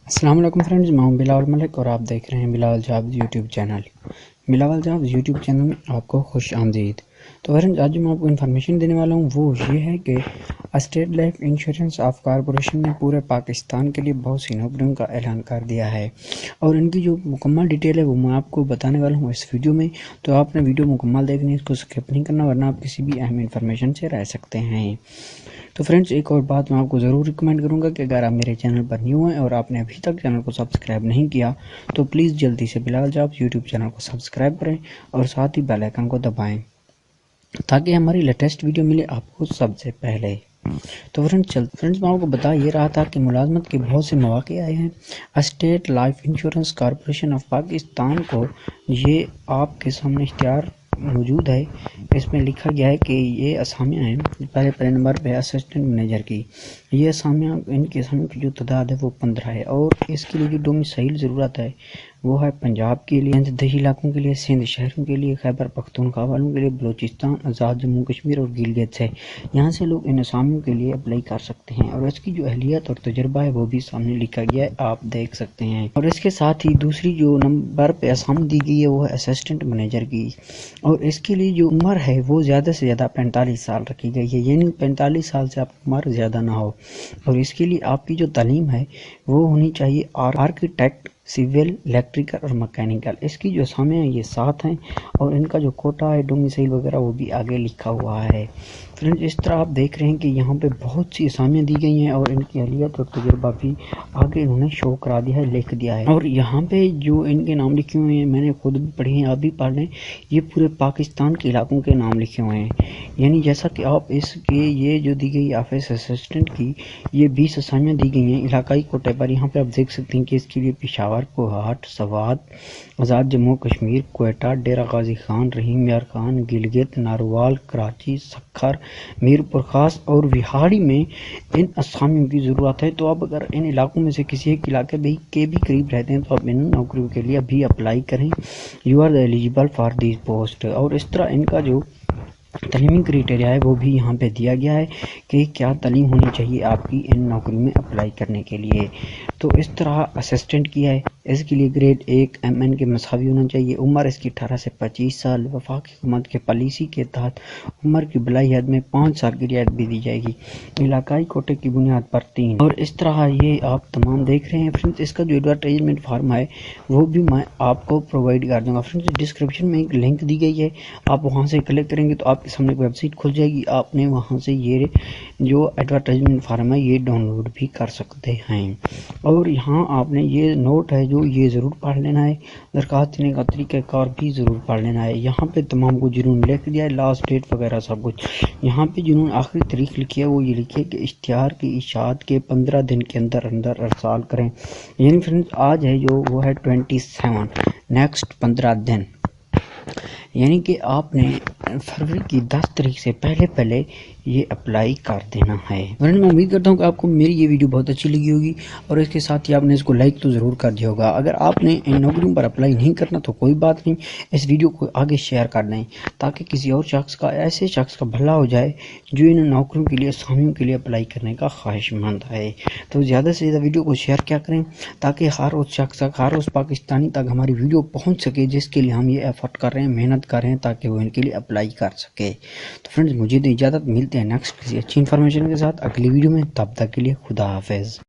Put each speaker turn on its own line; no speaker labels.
السلام علیکم فرینڈز، میں ہوں بلاول ملک اور آپ دیکھ رہے ہیں Bilawal jobs YouTube channel. Bilawal jobs YouTube channel میں آپ کو خوش آمدید۔ تو فرینڈز، آج میں آپ کو انفارمیشن دینے والا ہوں وہ یہ ہے کہ state life insurance of corporation نے پورے پاکستان کے لیے بہت سی نوکریوں کا اعلان کر دیا ہے، اور ان کی جو مکمل ڈیٹیل ہے وہ میں آپ کو بتانے والا ہوں اس ویڈیو میں۔ تو آپ نے ویڈیو مکمل دیکھنی ہے، اس کو سکپ نہیں کرنا ورنہ آپ کسی بھی اہم انفارمیشن سے رہ سکتے ہیں۔ تو فرینڈز، ایک اور بات میں آپ کو ضرور ریکمینڈ کروں گا کہ اگر آپ میرے چینل پر نیو ہیں اور آپ نے ابھی تک چینل کو سبسکرائب نہیں کیا تو پلیز جلدی سے بلاول جابز یوٹیوب چینل کو سبسکرائب کریں اور ساتھ ہی بیل آئیکن کو دبائیں تاکہ ہماری لیٹسٹ ویڈیو ملے آپ کو سب سے پہلے۔ تو فرینڈز، میں آپ کو بتا یہ رہا تھا کہ ملازمت کے بہت سے مواقع آئے ہیں۔ State life insurance corporation of Pakistan کو یہ آپ کے سامنے اشتہار موجود ہے، اس میں لکھا گیا ہے کہ یہ اسامیاں ہیں۔ پہلے نمبر پہ اسسٹنٹ مینیجر کی یہ اسامیاں، ان کے اسامیوں کی جو تعداد ہے وہ 15 ہے، اور اس کے لیے جو ڈومیسائل ضرورت ہے وہ ہے پنجاب کے لیے، دیہی علاقوں کے لیے، سندھ شہروں کے لیے، خیبر پختونخوا والوں کے لیے، بلوچستان، آزاد جموں کشمیر اور گلگت ہے۔ یہاں سے لوگ ان اسامیوں کے لیے اپلائی کر سکتے ہیں، اور اس کی جو اہلیت اور تجربہ ہے وہ بھی سامنے لکھا گیا ہے، آپ دیکھ سکتے ہیں۔ اور اس کے ساتھ ہی دوسری جو نمبر پہ اسامی دی گئی ہے وہ ہے اسسٹنٹ مینیجر کی، اور اس کے لیے جو عمر ہے وہ زیادہ سے زیادہ 45 سال رکھی گئی ہے، یعنی 45 سال سے آپ کی عمر زیادہ نہ ہو۔ اور اس کے لیے آپ کی جو تعلیم ہے وہ ہونی چاہیے آرکیٹیکٹ، سول، الیکٹریکل اور مکینیکل۔ اس کی جو اسامیاں ہیں یہ 7 ہیں، اور ان کا جو کوٹا ہے ڈومیسائل وغیرہ وہ بھی آگے لکھا ہوا ہے۔ فرینڈز، اس طرح آپ دیکھ رہے ہیں کہ یہاں پہ بہت سی اسامیاں دی گئی ہیں، اور ان کی اہلیت اور تجربہ بھی آگے انہوں نے شو کرا دیا ہے، لکھ دیا ہے۔ اور یہاں پہ جو ان کے نام لکھے ہوئے ہیں میں نے خود بھی پڑھی ہیں، آپ بھی پڑھ لیں، یہ پورے پاکستان کے علاقوں کے نام لکھے ہوئے ہیں۔ یعنی جیسا کہ آپ اس کے یہ جو دی گئی آفس اسسٹنٹ کی یہ 20 اسامیاں دی گئی ہیں علاقائی کوٹے پر۔ یہاں پہ آپ دیکھ سکتے ہیں کہ اس کے لیے پشاور، کوہاٹ، سوات، آزاد جموں کشمیر، کوئٹہ، ڈیرہ غازی خان، رحیم یار خان، گلگت، ناروال، کراچی، سکھر، میرپور خاص اور وہاڑی میں ان اسامیوں کی ضرورت ہے۔ تو آپ اگر ان علاقوں میں سے کسی ایک علاقے کے بھی قریب رہتے ہیں تو آپ ان نوکریوں کے لیے ابھی اپلائی کریں، you are eligible for these post. اور اس طرح ان کا جو تعلیمی کرائٹیریا ہے وہ بھی یہاں پہ دیا گیا ہے کہ کیا تعلیم ہونی چاہیے آپ کی ان نوکریوں میں اپلائی کرنے کے لیے۔ تو اس طرح اسسٹنٹ کیا ہے، اس کے لیے گریڈ 1 MN کے مساوی ہونا چاہیے، عمر اس کی 18 سے 25 سال، وفاقی حکومت کے پالیسی کے تحت عمر کی بلائی حد میں 5 سال کی رعایت بھی دی جائے گی، علاقائی کوٹے کی بنیاد پر 3۔ اور اس طرح یہ آپ تمام دیکھ رہے ہیں۔ فرینڈز، اس کا جو ایڈورٹائزمنٹ فارم ہے وہ بھی میں آپ کو پرووائڈ کر دوں گا۔ فرینڈز، ڈسکرپشن میں ایک لنک دی گئی ہے، آپ وہاں سے کلک کریں گے تو آپ کے سامنے ایک ویب سائٹ کھل جائے گی، آپ نے وہاں سے یہ جو ایڈورٹائزمنٹ فارم ہے یہ ڈاؤن لوڈ بھی کر سکتے ہیں۔ اور یہاں آپ نے یہ نوٹ ہے جو یہ ضرور پڑھ لینا ہے، درخواست دینے کا طریقہ کار بھی ضرور پڑھ لینا ہے۔ یہاں پہ تمام کو جنہوں نے لکھ دیا ہے، لاسٹ ڈیٹ وغیرہ سب کچھ یہاں پہ جنہوں نے آخری تاریخ لکھی ہے وہ یہ لکھی ہے کہ اشتہار کی اشاعت کے 15 دن کے اندر ارسال کریں۔ یعنی فرینڈز، آج ہے جو وہ ہے 27، نیکسٹ 15 دن، یعنی کہ آپ نے فروری کی 10 تاریخ سے پہلے یہ اپلائی کر دینا ہے۔ فرینڈز، میں امید کرتا ہوں کہ آپ کو میری یہ ویڈیو بہت اچھی لگی ہوگی، اور اس کے ساتھ ہی آپ نے اس کو لائک تو ضرور کر دیا ہوگا۔ اگر آپ نے ان نوکریوں پر اپلائی نہیں کرنا تو کوئی بات نہیں، اس ویڈیو کو آگے شیئر کر دیں تاکہ کسی اور ایسے شخص کا بھلا ہو جائے جو ان نوکریوں کے لیے، اسامیوں کے لیے اپلائی کرنے کا خواہش مند ہے۔ تو زیادہ سے زیادہ ویڈیو کو شیئر کیا کریں تاکہ ہر اس شخص تک، ہر اس پاکستانی تک ہماری ویڈیو پہنچ سکے جس کے لیے ہم یہ ایفرٹ کر رہے ہیں، محنت کر رہے ہیں تاکہ وہ ان کے لیے اپلائی کر سکے۔ تو فرینڈز، مجھے تو اجازت، ملتے ہیں نیکسٹ کسی اچھی انفارمیشن کے ساتھ اگلی ویڈیو میں، تب تک کے لیے خدا حافظ۔